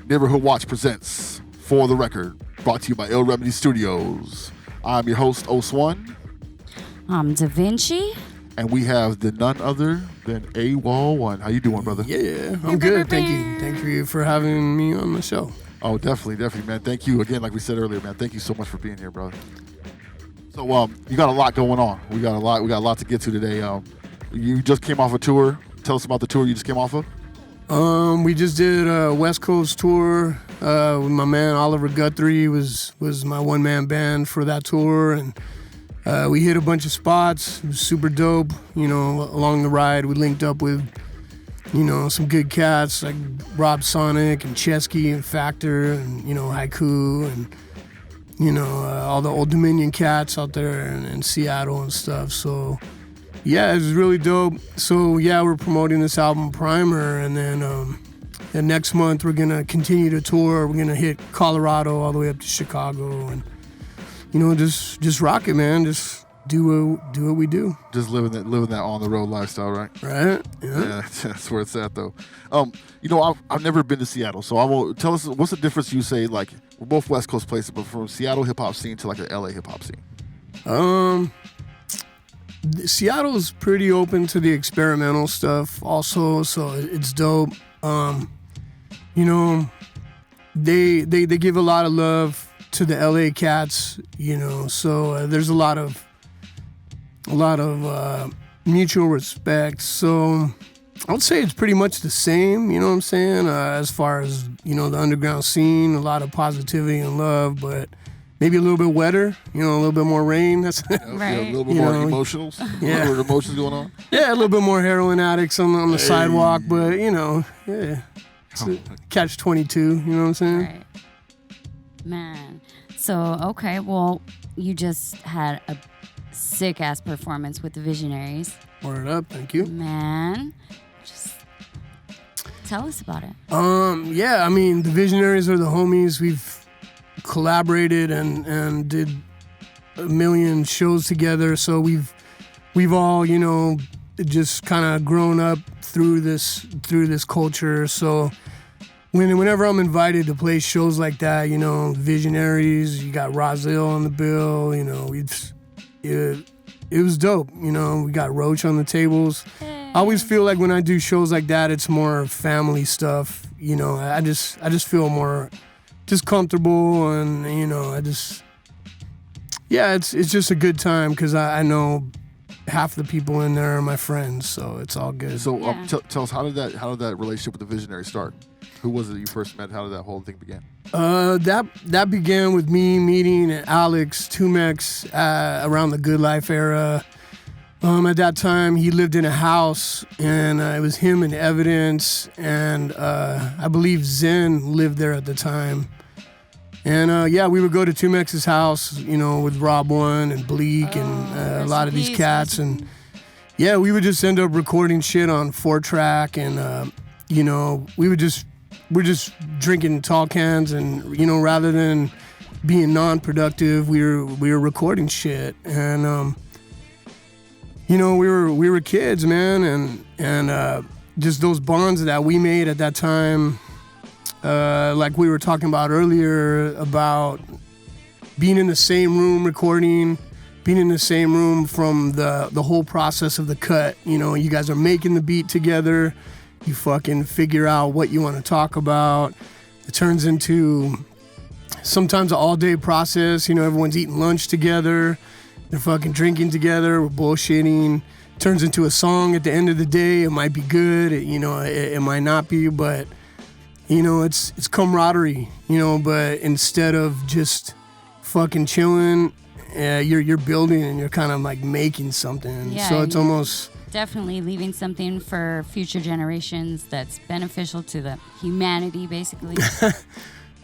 Neighborhood Watch presents For the Record, brought to you by Ill Remedy Studios. I'm your host, Awol One. I'm Da Vinci. And we have the none other than Awol One. How you doing, brother? Yeah, I'm good. Thank you. Thank you for having me on the show. Oh, definitely, man. Thank you again, like we said earlier, man. Thank you so much for being here, brother. So, you got a lot going on. We got a lot to get to today. You just came off a tour. Tell us about the tour you just came off of. We just did a West Coast tour with my man Oliver Guthrie was my one-man band for that tour, and we hit a bunch of spots. It was super dope. You know, along the ride, we linked up with, you know, some good cats like Rob Sonic and Chesky and Factor and, you know, Haiku and, you know, all the Old Dominion cats out there in Seattle and stuff. So, yeah, it was really dope. So, yeah, we're promoting this album Primer, and then next month we're going to continue to tour. We're going to hit Colorado all the way up to Chicago and, you know, just rock it, man. Just do what we do. Just living that on the road lifestyle, right? Right. Yeah, that's where it's at, though. You know, I've never been to Seattle, so I will tell us what's the difference. You say, like, we're both West Coast places, but from Seattle hip hop scene to like an LA hip hop scene. Seattle's pretty open to the experimental stuff, also, so it's dope. You know, they give a lot of love to the LA cats, you know, so there's a lot of mutual respect. So I would say it's pretty much the same, you know what I'm saying, as far as, you know, the underground scene, a lot of positivity and love, but maybe a little bit wetter, you know, a little bit more rain. That's right. Yeah, a little bit more emotionals. Yeah. A little emotions going on. Yeah, a little bit more heroin addicts on the sidewalk, but, you know, yeah. Catch 22, you know what I'm saying? Right. Man. So, okay, well, you just had a sick-ass performance with the Visionaries. Word up, thank you. Man. Just tell us about it. Yeah, I mean, the Visionaries are the homies. We've collaborated and did a million shows together, so we've all, you know, just kind of grown up through this culture. So whenever I'm invited to play shows like that, you know, Visionaries, you got Rozil on the bill, you know, it was dope. You know, we got Roach on the tables. I always feel like when I do shows like that, it's more family stuff. You know, I just feel more just comfortable, and, you know, it's just a good time because I know half the people in there are my friends, so it's all good. So tell us, how did that relationship with the Visionary start? Who was it you first met? How did that whole thing begin? That began with me meeting Alex Tumex around the Good Life era. At that time, he lived in a house, and it was him and Evidence, and I believe Zen lived there at the time. And we would go to Tumex's house, you know, with Rob One and Bleak and a lot of these cats, and yeah, we would just end up recording shit on 4-track, and you know, we're just drinking tall cans, and, you know, rather than being non-productive, we were recording shit, and you know, we were kids, man, and just those bonds that we made at that time. Like we were talking about earlier, about being in the same room recording, being in the same room from the whole process of the cut. You know, you guys are making the beat together. You fucking figure out what you want to talk about. It turns into sometimes an all-day process. You know, everyone's eating lunch together. They're fucking drinking together. We're bullshitting. Turns into a song at the end of the day. It might be good. It might not be, but, you know, it's camaraderie, you know, but instead of just fucking chilling, you're building and you're kind of like making something. Yeah, so it's almost definitely leaving something for future generations that's beneficial to the humanity, basically.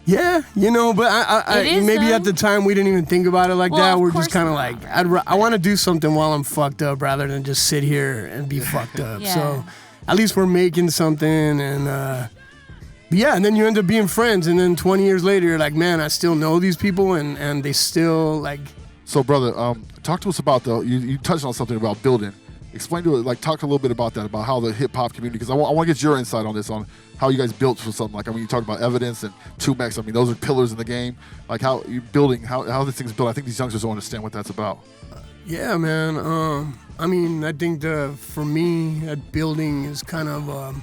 Yeah, you know, but I maybe at the time we didn't even think about it like that. We're just kind of like, I want to do something while I'm fucked up rather than just sit here and be fucked up. Yeah. So at least we're making something, and yeah, and then you end up being friends, and then 20 years later, you're like, man, I still know these people, and they still like. So, brother, talk to us about you touched on something about building. Explain to it, like talk a little bit about that, about how the hip hop community, because I want to get your insight on this, on how you guys built for something. Like, I mean, you talk about Evidence and 2Mex. I mean, those are pillars in the game. Like, how you building, how this thing's built. I think these youngsters don't understand what that's about. Yeah, man. I mean, I think for me, that building is kind of,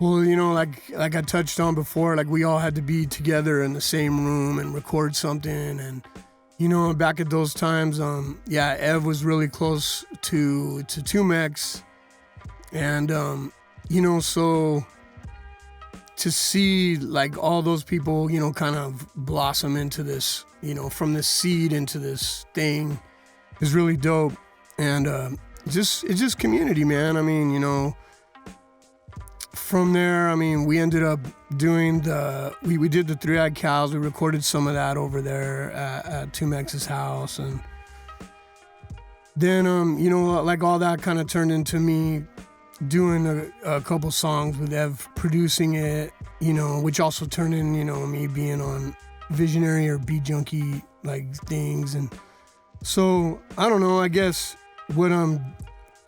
well, you know, like I touched on before, like we all had to be together in the same room and record something. And, you know, back at those times, yeah, Ev was really close to 2Mex. And, you know, so to see like all those people, you know, kind of blossom into this, you know, from this seed into this thing is really dope. And it's just community, man. I mean, you know, from there, I mean, we ended up doing we did the Three Eyed Cows. We recorded some of that over there at 2Mex's house. And then, you know, like all that kind of turned into me doing a couple songs with Ev producing it, you know, which also turned in, you know, me being on Visionary or Beat Junkie like things. And so, I don't know, I guess what I'm...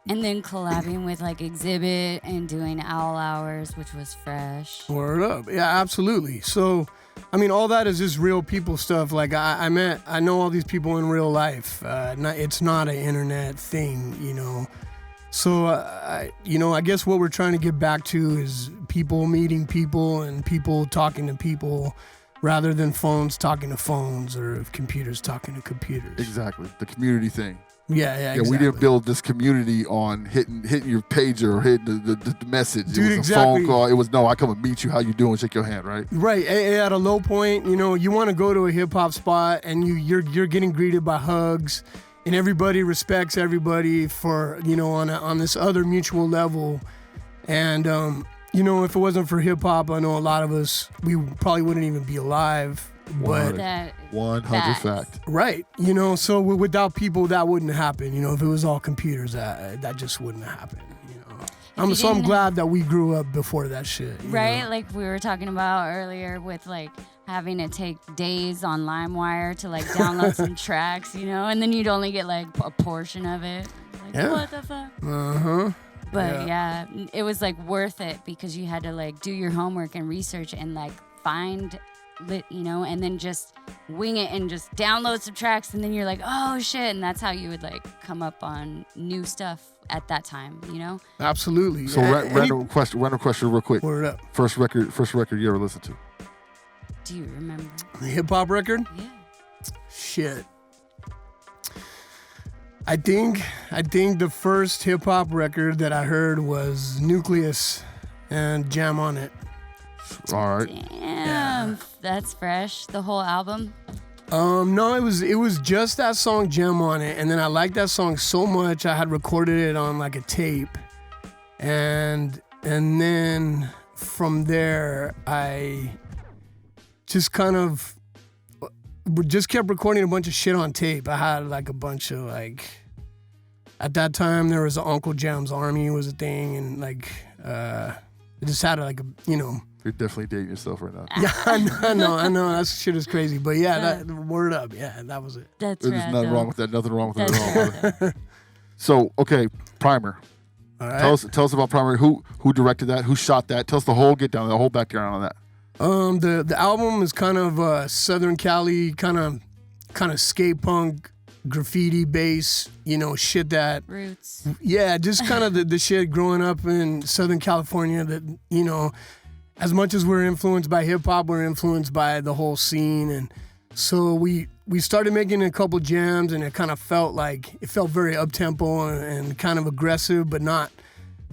And then collabing with like Exhibit and doing Owl Hours, which was fresh. Word up. Yeah, absolutely. So, I mean, all that is just real people stuff. Like I know all these people in real life. It's not an internet thing, you know. So, you know, I guess what we're trying to get back to is people meeting people and people talking to people rather than phones talking to phones or computers talking to computers. Exactly. The community thing. Yeah, exactly. We didn't build this community on hitting your pager or hitting the message. Dude, it was a phone call. It was, no, I come and meet you. How you doing? Shake your hand, right? Right. At a low point, you know, you want to go to a hip-hop spot and you're getting greeted by hugs and everybody respects everybody for, you know, on this other mutual level. And, you know, if it wasn't for hip-hop, I know a lot of us, we probably wouldn't even be alive. But 100 fact. Right. You know, so without people, that wouldn't happen. You know, if it was all computers, that just wouldn't happen. You know, I'm glad that we grew up before that shit. Right. know? Like we were talking about earlier with like having to take days on LimeWire to like download some tracks, you know, and then you'd only get like a portion of it. Like, yeah. What the fuck? Uh-huh. But yeah, it was like worth it because you had to like do your homework and research and like find you know, and then just wing it and just download some tracks and then you're like, oh shit, and that's how you would like come up on new stuff at that time, you know? Absolutely. So random question real quick. Word up. First record you ever listened to? Do you remember? The hip-hop record? Yeah. Shit. I think the first hip-hop record that I heard was Nucleus and Jam on It. All right. Damn, that's fresh. The whole album. No, it was just that song Jam on It, and then I liked that song so much I had recorded it on like a tape, and then from there I just kind of just kept recording a bunch of shit on tape. I had like a bunch of like, at that time there was Uncle Jam's Army was a thing, and like I just had like a, you know. You're definitely dating yourself right now. Yeah, I know. That shit is crazy. But yeah, word up. Yeah, that was it. That's There's rad, nothing though. wrong with that. Nothing wrong with that That's at all. So, okay, Primer. All right. Tell us about Primer. Who directed that? Who shot that? Tell us the whole the whole background on that. The album is kind of Southern Cali, kind of skate punk, graffiti bass, you know, shit that Roots. Yeah, just kind of the shit growing up in Southern California that, you know, as much as we're influenced by hip hop, we're influenced by the whole scene. And so we started making a couple jams, and it kind of felt very up tempo and kind of aggressive, but not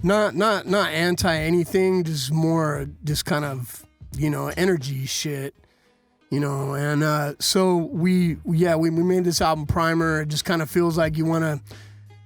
anti anything, just kind of, you know, energy shit, you know. And so we made this album Primer. It just kind of feels like you want to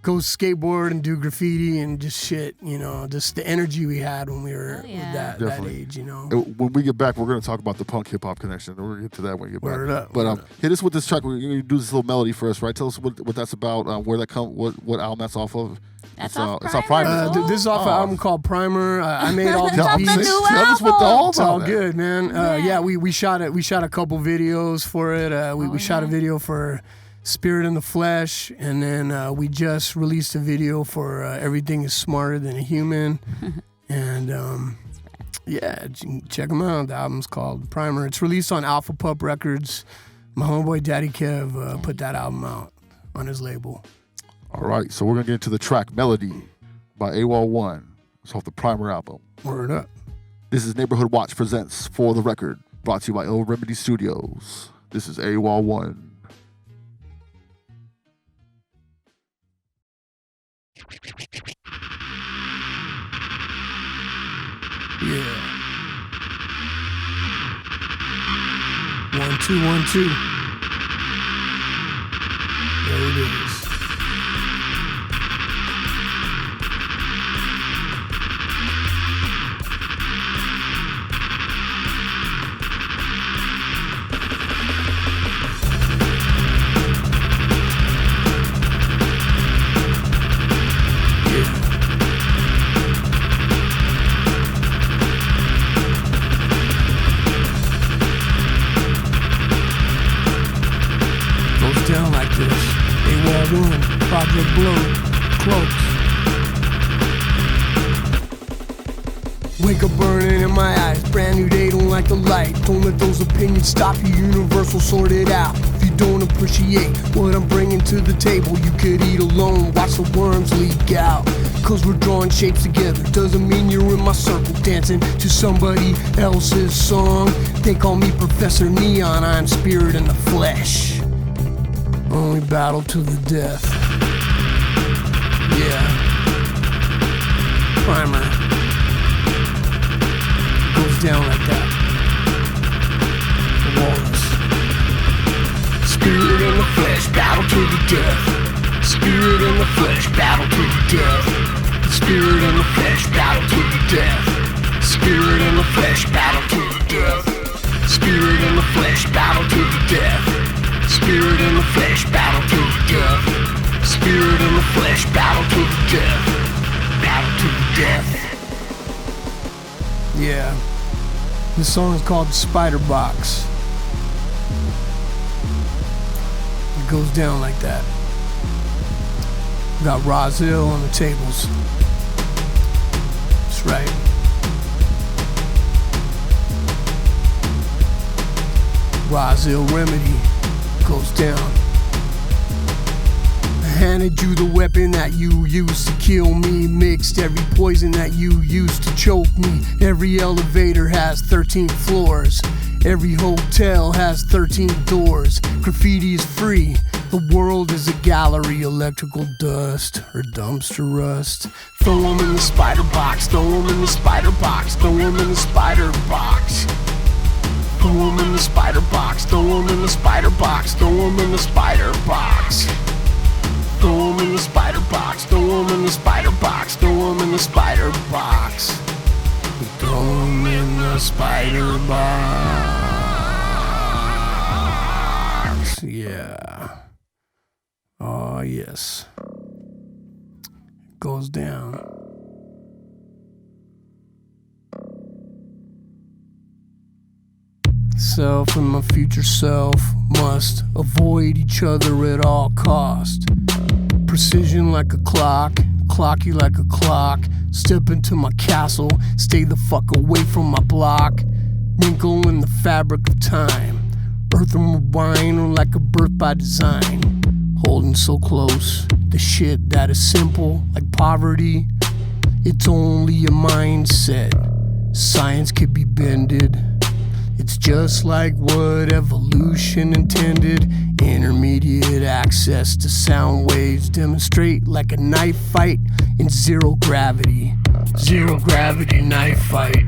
go skateboard and do graffiti and just shit, you know, just the energy we had when we were that age, you know. When we get back, we're going to talk about the punk hip hop connection. We're going to get to that when we get Word back. up, But hit us with this track. We're going to do this little melody for us, right? Tell us what that's about, where that what album that's off of. That's it's off Primer. This is off an album called Primer. I made all these beats. Tell us what the all It's all good, man. Yeah, we shot it. We shot a couple videos for it. We shot a video for Spirit in the Flesh, and then we just released a video for Everything is Smarter Than a Human. And yeah, check them out. The album's called Primer. It's released on Alpha Pup Records. My homeboy Daddy Kev put that album out on his label. All right, so we're going to get into the track Melody by Awol One. It's off the Primer album. Word up. This is Neighborhood Watch presents For the Record, brought to you by Ill Remedy Studios. This is Awol One. Yeah. 1 2 1 2. There it is. Down like this. Awol One, Project Blow, Cloaks. Wake up burning in my eyes, brand new day, don't like the light. Don't let those opinions stop you, universal, sort it out. If you don't appreciate what I'm bringing to the table, you could eat alone, watch the worms leak out. Cause we're drawing shapes together, doesn't mean you're in my circle, dancing to somebody else's song. They call me Professor Neon, I'm spirit in the flesh. Only battle to the death. Yeah. Primer. Goes down like that. Walrus. Spirit in the flesh, battle to the death. Spirit in the flesh, battle to the death. Spirit in the flesh, battle to the death. Spirit in the flesh, battle to the death. Spirit in the flesh, battle to the death. Spirit in the flesh, battle to the death. Spirit in the flesh, battle to the death. Battle to the death. Yeah. This song is called Spider Box. It goes down like that. We got Rozil on the tables. That's right. Rozil Remedy. Goes down. I handed you the weapon that you used to kill me, mixed every poison that you used to choke me. Every elevator has 13 floors, every hotel has 13 doors. Graffiti is free, the world is a gallery, electrical dust or dumpster rust. Throw 'em in the spider box, throw 'em in the spider box, throw 'em in the spider box. Throw 'em in the spider box, throw 'em in the spider box, throw 'em in the spider box. Throw 'em in the spider box, throw 'em in the spider box, throw 'em in the spider box. Throw 'em in the spider box. Yeah. Oh, yes. Goes down. Self and my future self must avoid each other at all cost. Precision like a clock, clock you like a clock. Step into my castle, stay the fuck away from my block. Wrinkle in the fabric of time. Earth and rewind like a birth by design. Holding so close, the shit that is simple like poverty. It's only a mindset. Science could be bended. It's just like what evolution intended. Intermediate access to sound waves demonstrate like a knife fight in zero gravity. Zero gravity knife fight.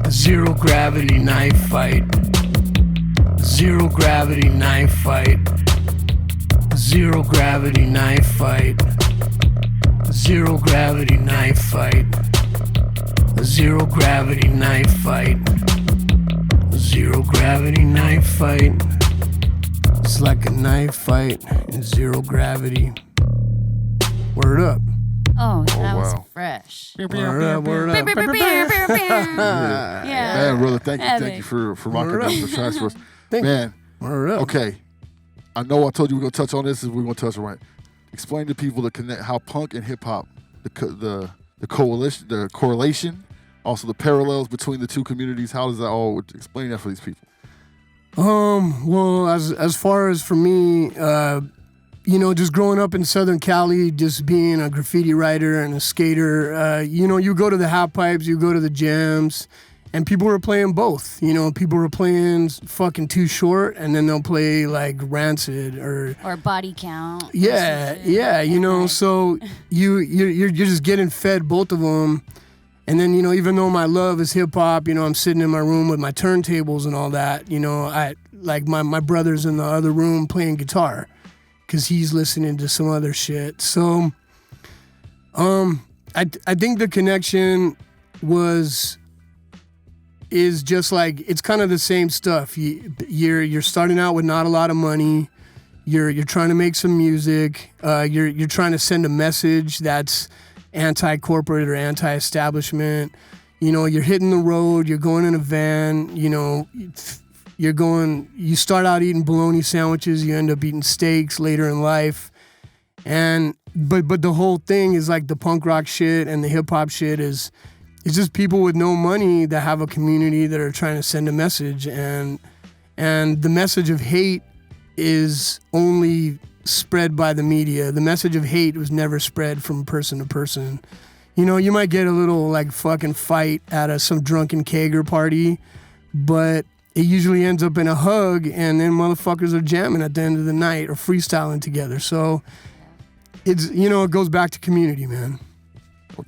A zero gravity knife fight. A zero gravity knife fight. A zero gravity knife fight. A zero gravity knife fight. A zero gravity knife fight. Zero gravity knife fight. It's like a knife fight in zero gravity. Word up. Oh, that was wow. fresh. Word up, word up. Yeah. Man, brother, thank you Epic. for rocking out the tracks for us. Thank you. Man, Word up. okay. I know I told you we're gonna touch on this, and we're gonna touch on it. Explain to people the connect how punk and hip hop, the coalition, the correlation, also the parallels between the two communities. How does that all explain that for these people? Well, as far as for me, just growing up in Southern Cali, just being a graffiti writer and a skater, you go to the half pipes, you go to the jams, and people were playing both. People were playing fucking Too Short, and then they'll play like Rancid or Body Count. Yeah. So you're just getting fed both of them. And then, even though my love is hip hop, I'm sitting in my room with my turntables and all that. I like my brother's in the other room playing guitar because he's listening to some other shit. So, I think the connection is just like, it's kind of the same stuff. You're starting out with not a lot of money. You're trying to make some music. You're trying to send a message that's anti-corporate or anti-establishment. You're hitting the road, you're going in a van, you start out eating bologna sandwiches, you end up eating steaks later in life. But the whole thing is like the punk rock shit and the hip hop shit is it's just people with no money that have a community that are trying to send a message, and the message of hate is only spread by the media. The message of hate was never spread from person to person. You might get a little like fucking fight at some drunken kegger party, but it usually ends up in a hug, and then motherfuckers are jamming at the end of the night or freestyling together. So it's it goes back to community, man.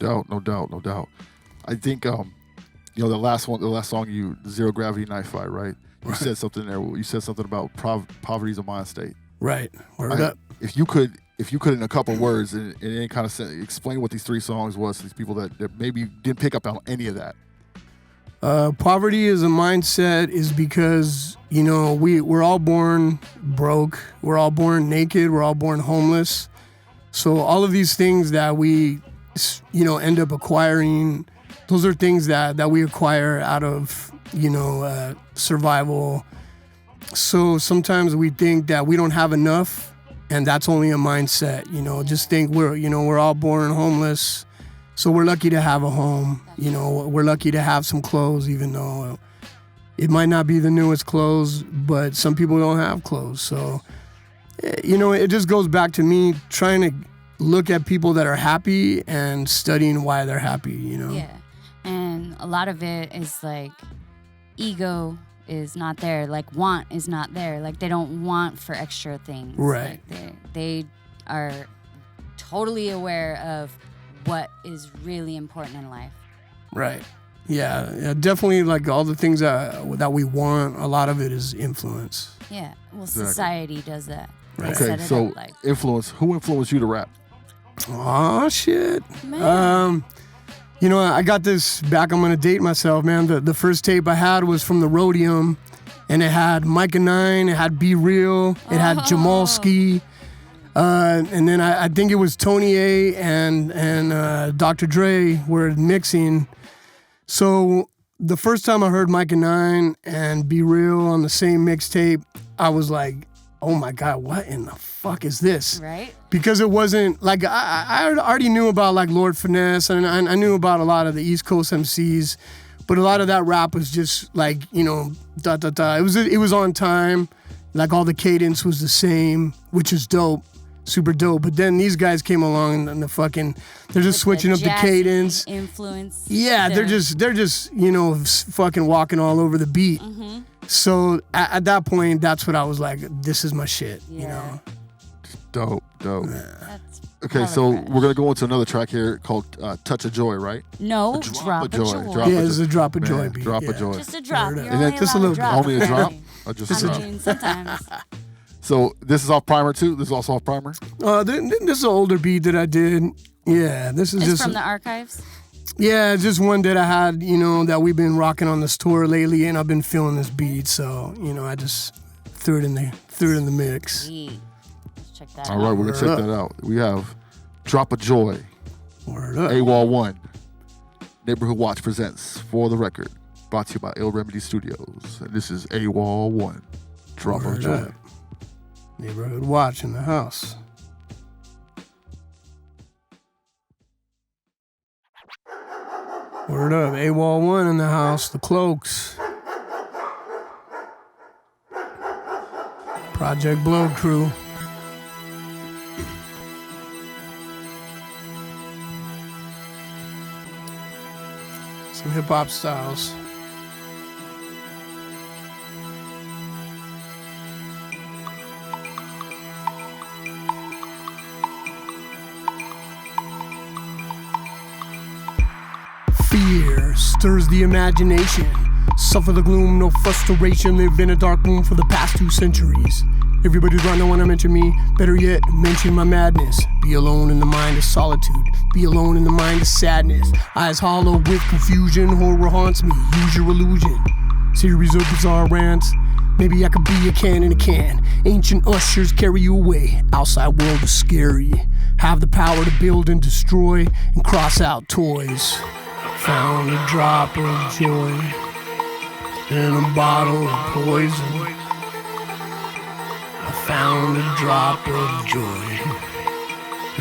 No doubt. I think the last song you Zero Gravity Knife Fight, right? You said something there. You said something about poverty's a mind state. Right. Word up. If you could in a couple words and any kind of explain what these three songs was to these people that maybe didn't pick up on any of that. Poverty is a mindset is because, we're all born broke. We're all born naked. We're all born homeless. So all of these things that we, end up acquiring, those are things that we acquire out of, survival. So sometimes we think that we don't have enough, and that's only a mindset. Just think we're all born homeless, so we're lucky to have a home. We're lucky to have some clothes, even though it might not be the newest clothes, but some people don't have clothes. So, it just goes back to me trying to look at people that are happy and studying why they're happy. Yeah, and a lot of it is like ego is not there, like want is not there, like they don't want for extra things, right? Like they are totally aware of what is really important in life, right? Yeah, definitely. Like all the things that we want, a lot of it is influence. Yeah, well, exactly. Society does that. Right. Okay, so influence. Who influenced you to rap? Oh shit, man. I got this back. I'm gonna date myself, man. The first tape I had was from the Rhodium, and it had Micah 9, it had Be Real, it had Jamalski, and then I think it was Tony A and Dr. Dre were mixing. So the first time I heard Micah 9 and Be Real on the same mixtape, I was like, oh my God, what in the fuck is this? Right? Because it wasn't like I already knew about like Lord Finesse, and I knew about a lot of the East Coast MCs, but a lot of that rap was just like, da da da. It was on time, like all the cadence was the same, which is dope, super dope. But then these guys came along and they're just switching up the cadence. Influence. Yeah, they're just fucking walking all over the beat. Mm-hmm. So at that point, that's what I was like, this is my shit, Dope. That's Okay, so we're gonna go into another track here called "Touch of Joy," right? No, Drop of Joy. Yeah, it's a Drop of Joy beat. Drop of Joy. Just a drop. Word You're up. only And just a allowed little- drop. Only a drop? Or just a drop? I mean, sometimes. So this is off Primer too. This is also off Primer. This is an older beat that I did. Yeah, this is It's just from the archives. Yeah, it's just one that I had, that we've been rocking on this tour lately, and I've been feeling this beat, so I just threw it in the mix. Sweet. Let's check that All out. right, we're gonna check that out. We have "Drop of Joy." Word up. Awol One. Neighborhood Watch presents For the Record. Brought to you by Ill Remedy Studios. And this is Awol One. Drop of Word Joy. up. Neighborhood Watch in the house. Word up, Awol One in the house, the Cloaks. Project Blow crew. Some hip-hop styles. Fear stirs the imagination. Suffer the gloom, no frustration. Live in a dark room for the past 2 centuries. Everybody's right, no one to mention me. Better yet, mention my madness. Be alone in the mind of solitude. Be alone in the mind of sadness. Eyes hollow with confusion. Horror haunts me. Use your illusion. Series of bizarre rants. Maybe I could be a can in a can. Ancient ushers carry you away. Outside world is scary. Have the power to build and destroy and cross out toys. Found a drop of joy in a bottle of poison. I found a drop of joy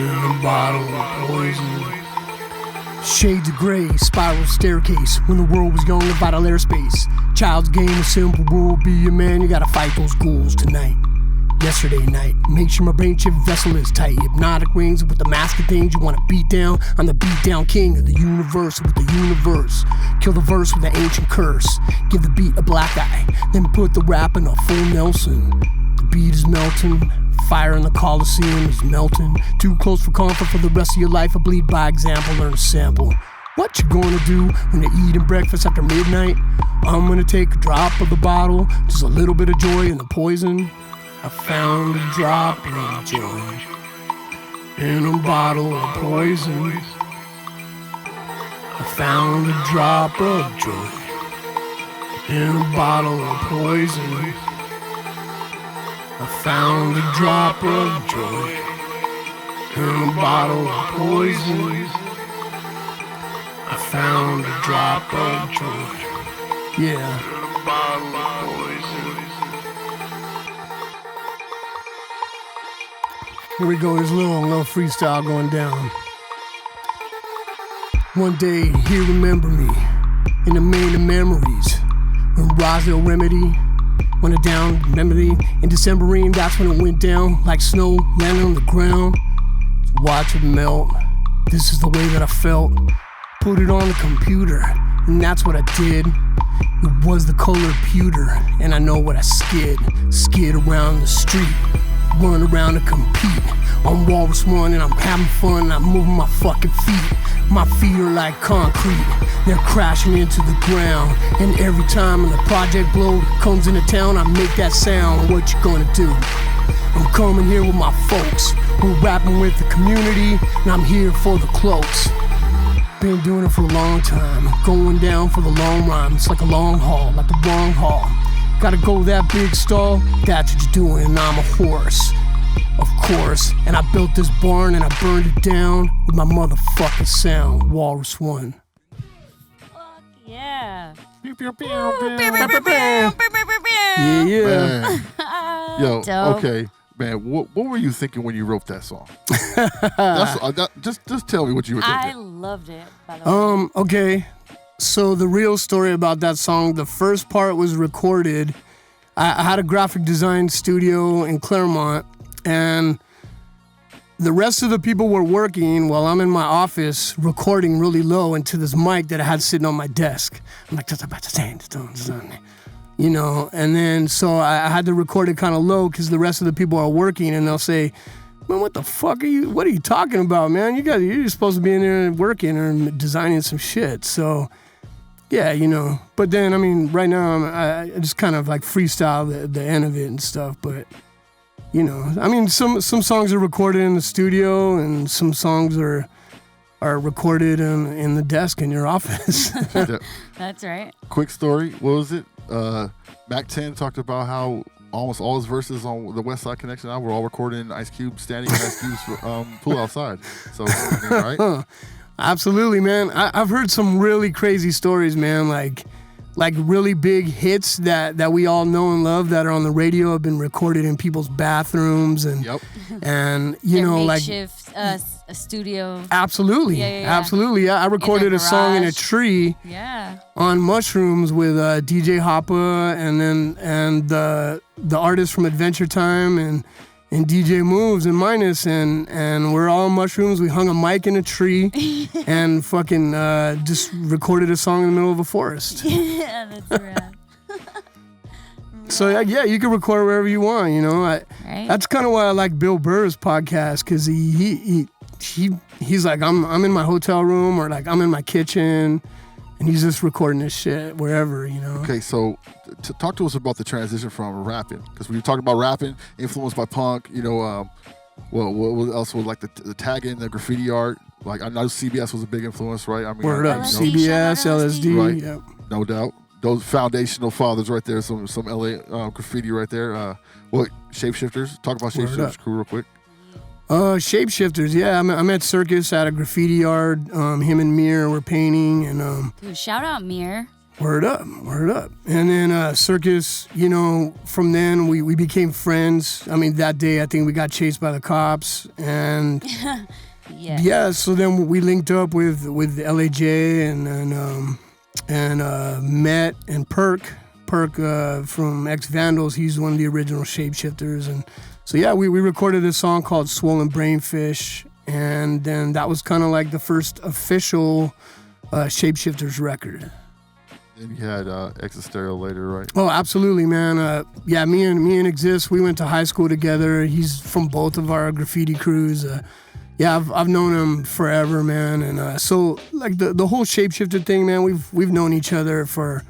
in a bottle of poison. Shades of gray, spiral staircase. When the world was young, a vital airspace. Child's game, a simple rule. Be a man, you gotta fight those ghouls tonight. Yesterday night, make sure my brain chip vessel is tight. Hypnotic rings with the mask of things you wanna beat down. I'm the beat down king of the universe with the universe. Kill the verse with an ancient curse. Give the beat a black eye, then put the rap in a full Nelson. The beat is melting. Fire in the Coliseum is melting. Too close for comfort for the rest of your life. I bleed by example, learn a sample. What you gonna do when you're eating breakfast after midnight? I'm gonna take a drop of the bottle, just a little bit of joy in the poison. I found a drop of joy in a bottle of poison. I found a drop of joy in a bottle of poison. I found a drop of joy in a bottle of poison. I found a drop of joy, yeah, in a bottle of poison. Here we go, there's a little freestyle going down. One day, he'll remember me in the main of memories. When Roswell Remedy went it down, remember in Decemberine, that's when it went down. Like snow landing on the ground, watch it melt. This is the way that I felt. Put it on the computer, and that's what I did. It was the color pewter, and I know what I skid. Skid around the street, run around to compete. I'm Walrus One and I'm having fun and I'm moving my fucking feet. My feet are like concrete, they're crashing into the ground. And every time when the Project Blow comes into town, I make that sound. What you gonna do? I'm coming here with my folks. We're rapping with the community and I'm here for the cloaks. Been doing it for a long time, going down for the long rhyme. It's like a long haul, like the wrong haul. Gotta go that big stall, that's what you're doing, and I'm a horse. Of course, and I built this barn and I burned it down with my motherfucking sound, Walrus One. Fuck yeah. Yeah. Man. Yo, Dope. okay. Man, what were you thinking when you wrote that song? Just tell me what you were thinking. I loved it, by the way. Okay. So the real story about that song, the first part was recorded. I had a graphic design studio in Claremont, and the rest of the people were working while I'm in my office recording really low into this mic that I had sitting on my desk. I'm like, you know, and then so I had to record it kind of low because the rest of the people are working, and they'll say, man, what the fuck what are you talking about, man? You're supposed to be in there working or designing some shit. So yeah, you know, but then, I mean, right now I just kind of like freestyle the end of it and stuff, but you know, I mean, some songs are recorded in the studio and some songs are recorded in the desk in your office. That's right. Quick story, what was it? Mac 10 talked about how almost all his verses on the West Side Connection album were all recorded in Ice Cube, standing in Ice Cube's pool outside. So, I mean, right? Absolutely, man. I've heard some really crazy stories, man. Like like really big hits that we all know and love that are on the radio have been recorded in people's bathrooms and and you know like a studio. Absolutely, absolutely. I recorded a song in a tree. Yeah. On mushrooms with DJ Hoppa and the artist from Adventure Time and DJ Moves and Minus and we're all on mushrooms. We hung a mic in a tree and fucking just recorded a song in the middle of a forest. Yeah, that's rad. So yeah, you can record wherever you want. You know, right. That's kind of why I like Bill Burr's podcast because he's like I'm in my hotel room or like I'm in my kitchen. And he's just recording this shit wherever, you know. Okay, so talk to us about the transition from rapping, because we were talking about rapping, influenced by punk. You know, what else was like the tagging, the graffiti art. Like I know CBS was a big influence, right? I mean, word up, CBS, LSD, right? Yep. No doubt. Those foundational fathers right there. Some LA graffiti right there. What Shapeshifters? Talk about Shapeshifters crew real quick. Shapeshifters, yeah. I met Circus at a graffiti yard. Him and Mir were painting, and dude, shout out Mir. Word up. And then Circus, you know, from then we became friends. I mean, that day I think we got chased by the cops, and yeah. So then we linked up with LAJ and Met and Perk from Ex Vandals. He's one of the original Shapeshifters, and. So yeah, we recorded this song called Swollen Brainfish, and then that was kind of like the first official Shapeshifters record. Then you had Exit Stereo later, right? Oh, absolutely, man. Yeah, me and Exist, we went to high school together. He's from both of our graffiti crews. Yeah, I've known him forever, man. And so like the whole Shapeshifter thing, man, we've known each other for.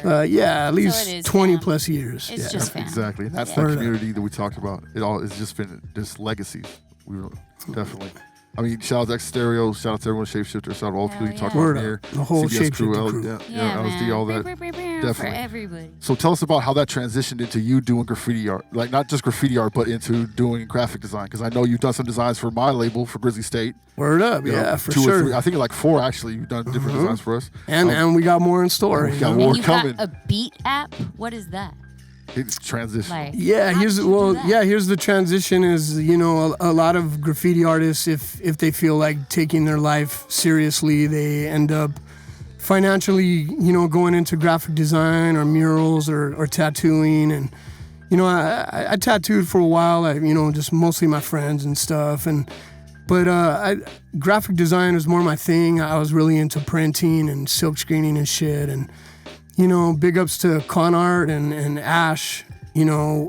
At least 20 plus years. It's just family. Exactly. That's that community that we talked about. It's just been just legacies. We were definitely. I mean, shout out to X Stereo, shout out to everyone Shapeshifter, shout out to all the people you talked about here. The whole CBS Shapeshifter crew. LSD, all that. Definitely. For everybody. So tell us about how that transitioned into you doing graffiti art. Like not just graffiti art, but into doing graphic design. Because I know you've done some designs for my label, for Grizzly State. Word up, for two sure. Or three, I think like 4 actually. You've done different designs for us. And we got more in store. We got more coming. Got a beat app? What is that? It's transition. Like, here's the transition is, you know, a lot of graffiti artists, if they feel like taking their life seriously, they end up financially, you know, going into graphic design or murals or tattooing. And, you know, I tattooed for a while, you know, just mostly my friends and stuff. But graphic design was more my thing. I was really into printing and silk screening and shit. And, you know, big ups to Con Art and Ash. You know,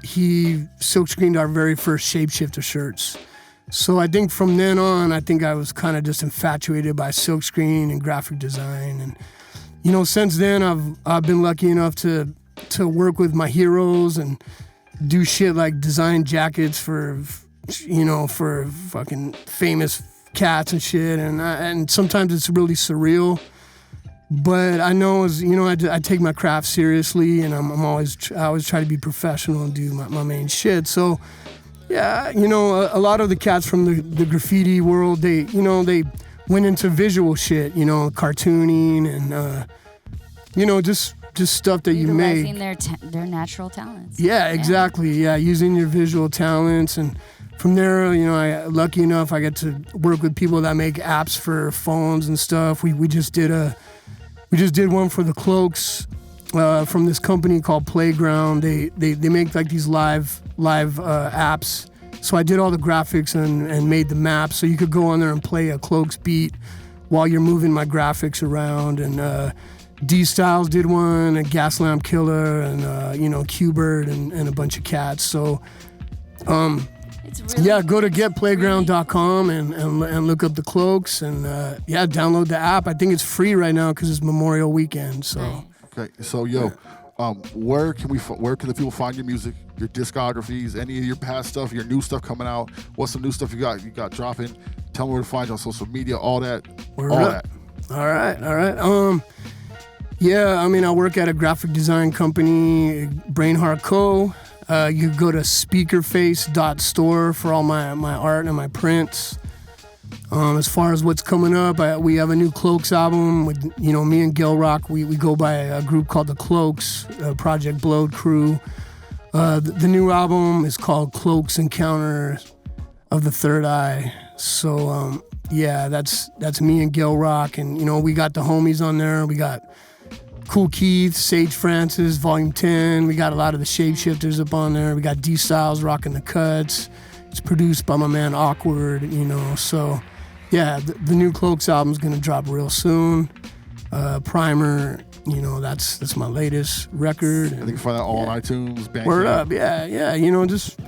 he silk screened our very first Shapeshifter shirts. So I think from then on, I think I was kind of just infatuated by silk screen and graphic design. And, you know, since then I've been lucky enough to work with my heroes and do shit like design jackets for fucking famous cats and shit. And sometimes it's really surreal. But I know, I take my craft seriously, and I always try to be professional and do my main shit. So, yeah, you know, a lot of the cats from the graffiti world, they went into visual shit, you know, cartooning and, you know, just stuff that you make. Utilizing their natural talents. Yeah, exactly. Yeah, using your visual talents. And from there, you know, lucky enough, I get to work with people that make apps for phones and stuff. We just did one for the Cloaks from this company called Playground. They make like these live apps. So I did all the graphics and made the maps, so you could go on there and play a Cloaks beat while you're moving my graphics around. And D Styles did one, a Gas Lamp Killer, and you know, Q-Bird and a bunch of cats. So go to getplayground.com and look up the Cloaks and download the app. I think it's free right now because it's Memorial Weekend. So okay, so where can the people find your music, your discographies, any of your past stuff, your new stuff coming out? What's the new stuff you got dropping? Tell me where to find you on social media, all that. All right. Yeah, I mean, I work at a graphic design company, Brainheart Co. You could go to speakerface.store for all my art and my prints. As far as what's coming up, we have a new Cloaks album with, me and Gil Rock. We go by a group called the Cloaks, Project Blowed Crew. The new album is called Cloaks Encounter of the Third Eye. So, that's me and Gil Rock. And, we got the homies on there. We got Cool Keith, Sage Francis, Volume 10. We got a lot of the Shapeshifters up on there. We got D-Styles rocking the cuts. It's produced by my man Awkward, so... Yeah, the new Cloaks album's gonna drop real soon. Primer, that's my latest record. I think you can find that all on iTunes. Bandcamp. Word up, yeah. Just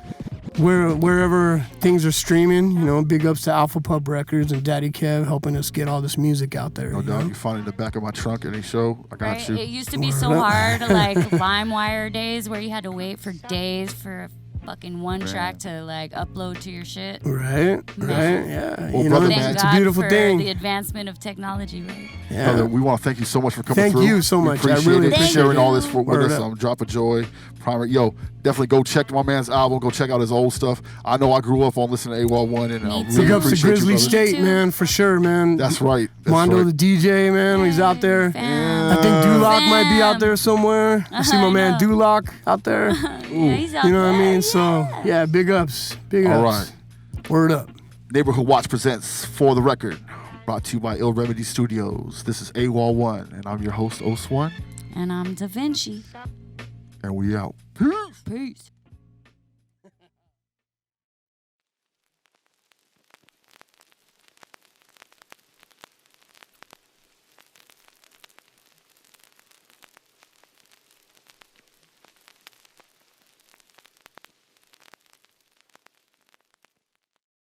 wherever things are streaming. Big ups to Alpha Pup Records and Daddy Kev helping us get all this music out there. No doubt, you find it in the back of my trunk at any show. I got right? you. It used to be so hard, like LimeWire days, where you had to wait for days for fucking one track to like upload to your shit. Right, yeah. Well, Thank it's God a beautiful for thing. the advancement of technology, right? Yeah. Brother, we want to thank you so much for coming Thank through. you so We much. I appreciate really it. appreciate Sharing it. all this with Word us. up. Drop of Joy, Primer. Yo, definitely go check my man's album. Go check out his old stuff. I know I grew up on listening to Awol One, and I Me really Big ups to appreciate you, Grizzly brother. State, man, for sure, man. That's right. That's Mondo right. the DJ, man, when he's out there. Fam. I think Duloc Fam. might be out there somewhere. I see my I man know. Duloc out there. Yeah, he's out You know what I there, mean? So, yeah, big ups. Big ups. All right. Word up. Neighborhood Watch presents For the Record, brought to you by Ill Remedy Studios. This is Awol One, and I'm your host, Os One, And I'm Da Vinci. and we out. Peace. Peace.